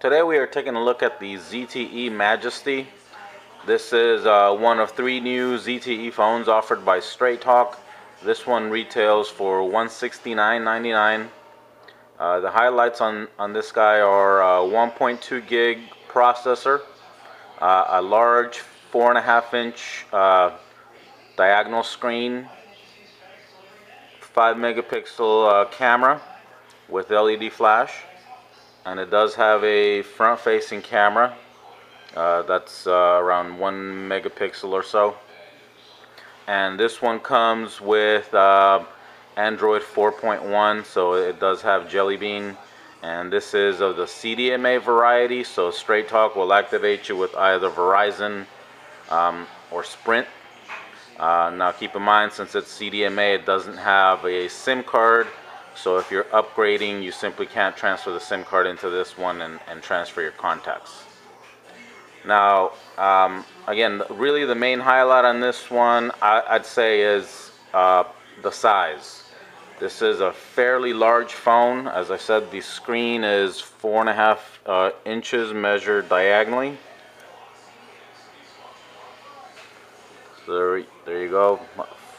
Today we are taking a look at the ZTE Majesty. This is one of 3 new ZTE phones offered by Straight Talk. This one retails for $169.99. The highlights on this guy are 1.2 gig processor, a large 4.5-inch diagonal screen, 5 megapixel camera with LED flash, and it does have a front-facing camera that's around 1 megapixel or so. And this one comes with Android 4.1, so it does have Jelly Bean, and this is of the CDMA variety, so Straight Talk will activate you with either Verizon or Sprint. Now keep in mind, since it's CDMA, it doesn't have a SIM card, so if you're upgrading, you simply can't transfer the SIM card into this one and transfer your contacts. Now, again, really the main highlight on this one, I'd say, is the size. This is a fairly large phone. As I said, the screen is 4.5 inches measured diagonally. So there you go,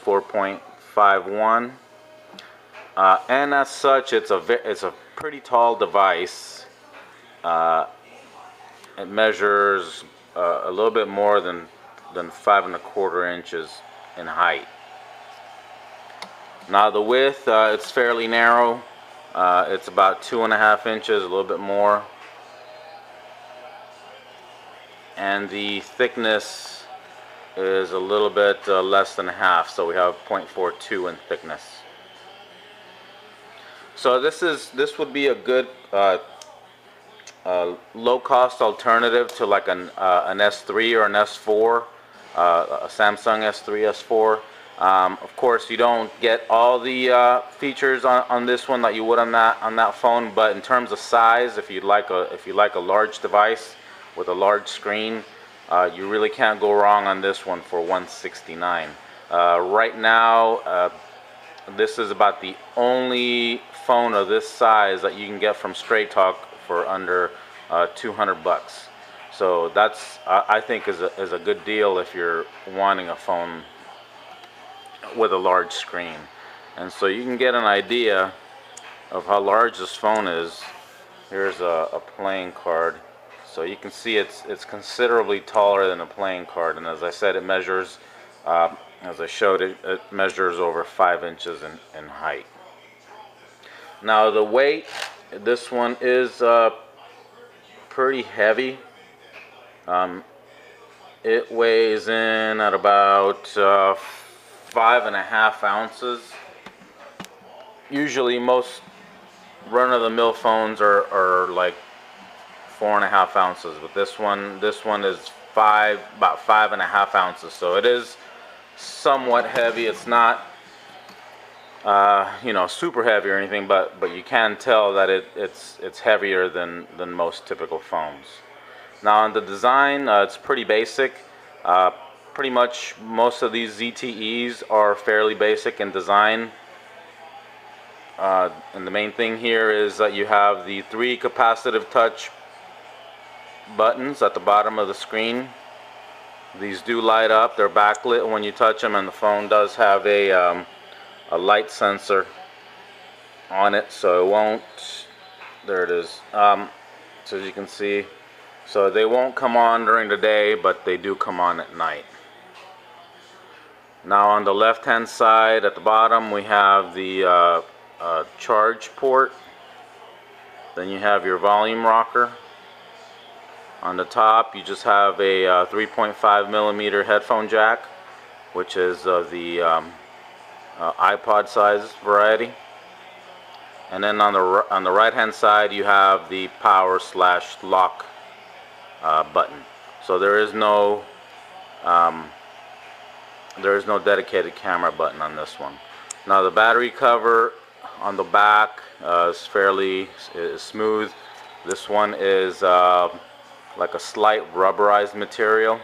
4.51. And as such, it's a pretty tall device. It measures a little bit more than 5.25 inches in height. Now the width, it's fairly narrow. It's about 2.5 inches, a little bit more. And the thickness is a little bit less than half, so we have 0.42 in thickness. So this would be a good low-cost alternative to like an S3 or an S4, a Samsung S3, S4. Of course, you don't get all the features on this one that you would on that phone, but in terms of size, if you like a large device with a large screen, you really can't go wrong on this one for $169. Right now, this is about the only phone of this size that you can get from Straight Talk for under 200 bucks. So that's, I think, is a good deal if you're wanting a phone with a large screen. And so you can get an idea of how large this phone is. Here's a playing card. So you can see it's considerably taller than a playing card, and as I said, it measures, as I showed, it measures over 5 inches in height. Now the weight, this one is pretty heavy. It weighs in at about 5.5 ounces. Usually most run-of-the-mill phones are like 4.5 ounces, but this one is about 5.5 ounces. So it is somewhat heavy. It's not you know, super heavy or anything, but you can tell that it's heavier than most typical phones. Now on the design, it's pretty basic. Pretty much most of these ZTEs are fairly basic in design. And the main thing here is that you have the 3 capacitive touch buttons at the bottom of the screen. These do light up. They're backlit when you touch them, and the phone does have a light sensor on it, so it won't, there it is, so as you can see, so they won't come on during the day, but they do come on at night. Now on the left hand side at the bottom, we have the charge port. Then you have your volume rocker. On the top, you just have a 3.5 millimeter headphone jack, which is the iPod size variety. And then on the right hand side, you have the power/lock button. So there is no dedicated camera button on this one. Now the battery cover on the back is fairly smooth. This one is like a slight rubberized material,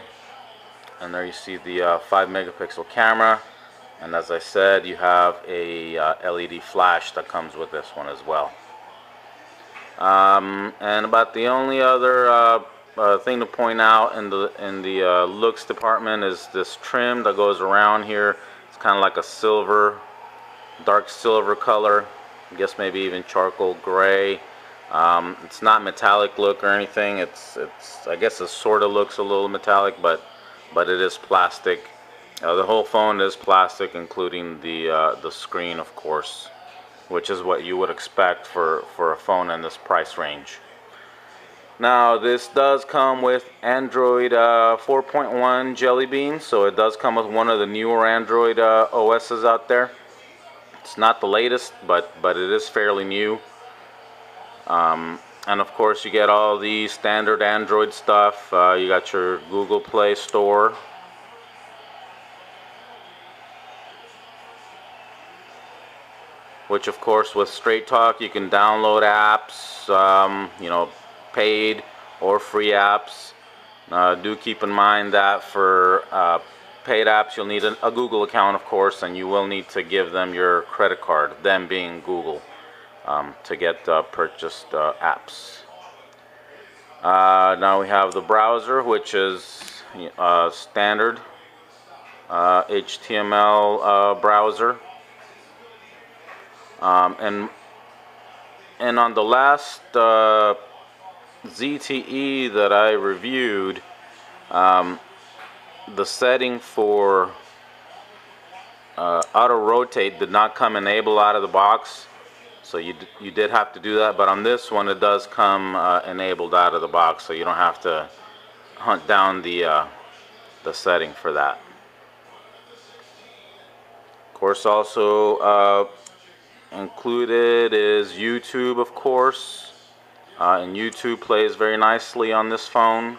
and there you see the 5 megapixel camera, and as I said, you have a LED flash that comes with this one as well. And about the only other thing to point out in the looks department is this trim that goes around here. It's kind of like a silver, dark silver color. I guess maybe even charcoal gray. It's not metallic look or anything. It's I guess it sort of looks a little metallic, but it is plastic. The whole phone is plastic, including the screen, of course, which is what you would expect for a phone in this price range. Now, this does come with Android 4.1 Jelly Bean, so it does come with one of the newer Android OSs out there. It's not the latest, but it is fairly new. And of course, you get all the standard Android stuff. You got your Google Play Store, which of course with Straight Talk you can download apps, you know, paid or free apps. Do keep in mind that for paid apps you'll need a Google account, of course, and you will need to give them your credit card, them being Google, to get purchased apps. Now we have the browser, which is standard HTML browser. And on the last ZTE that I reviewed, the setting for auto rotate did not come enabled out of the box, so you did have to do that. But on this one, it does come enabled out of the box, so you don't have to hunt down the setting for that. Of course, also included is YouTube, of course, and YouTube plays very nicely on this phone.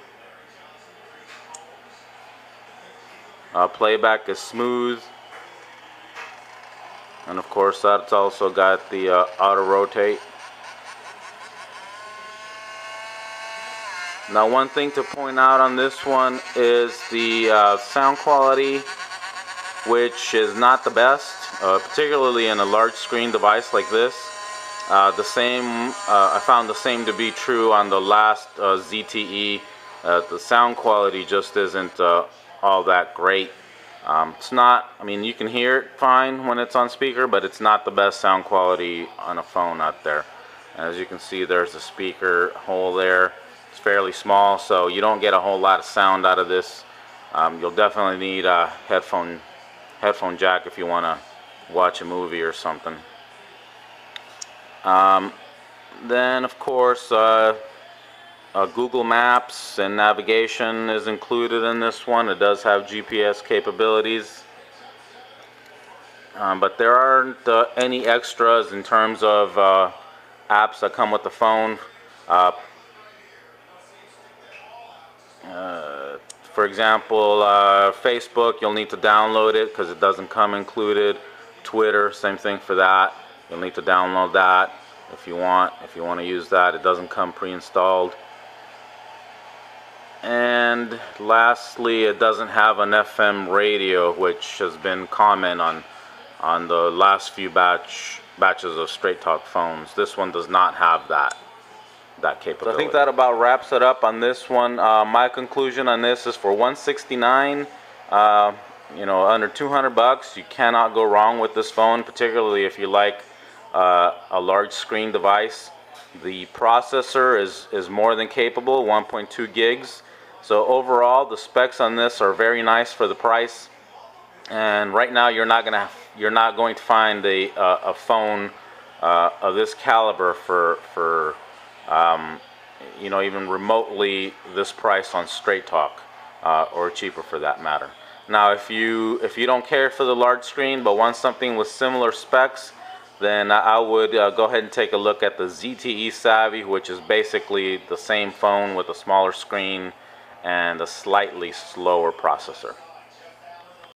Playback is smooth, and of course that's also got the auto rotate. Now, one thing to point out on this one is the sound quality, which is not the best, particularly in a large screen device like this. I found the same to be true on the last ZTE. The sound quality just isn't all that great. It's not, I mean, you can hear it fine when it's on speaker, but it's not the best sound quality on a phone out there. As you can see, there's a speaker hole there. It's fairly small, so you don't get a whole lot of sound out of this. You'll definitely need a headphone jack if you want to watch a movie or something. Then of course Google Maps and navigation is included in this one. It does have GPS capabilities, but there aren't any extras in terms of apps that come with the phone. For example, Facebook, you'll need to download it because it doesn't come included. Twitter, same thing for that. You'll need to download that if you want to use that. It doesn't come pre-installed. And lastly, it doesn't have an FM radio, which has been common on the last few batches of Straight Talk phones. This one does not have that capability. So I think that about wraps it up on this one. My conclusion on this is for $169, you know, under 200 bucks, you cannot go wrong with this phone, particularly if you like a large screen device. The processor is more than capable, 1.2 gigs. So overall, the specs on this are very nice for the price. And right now, you're not going to find a phone of this caliber for you know, even remotely this price on Straight Talk, or cheaper for that matter. Now, if you don't care for the large screen but want something with similar specs, then I would go ahead and take a look at the ZTE Savvy, which is basically the same phone with a smaller screen and a slightly slower processor.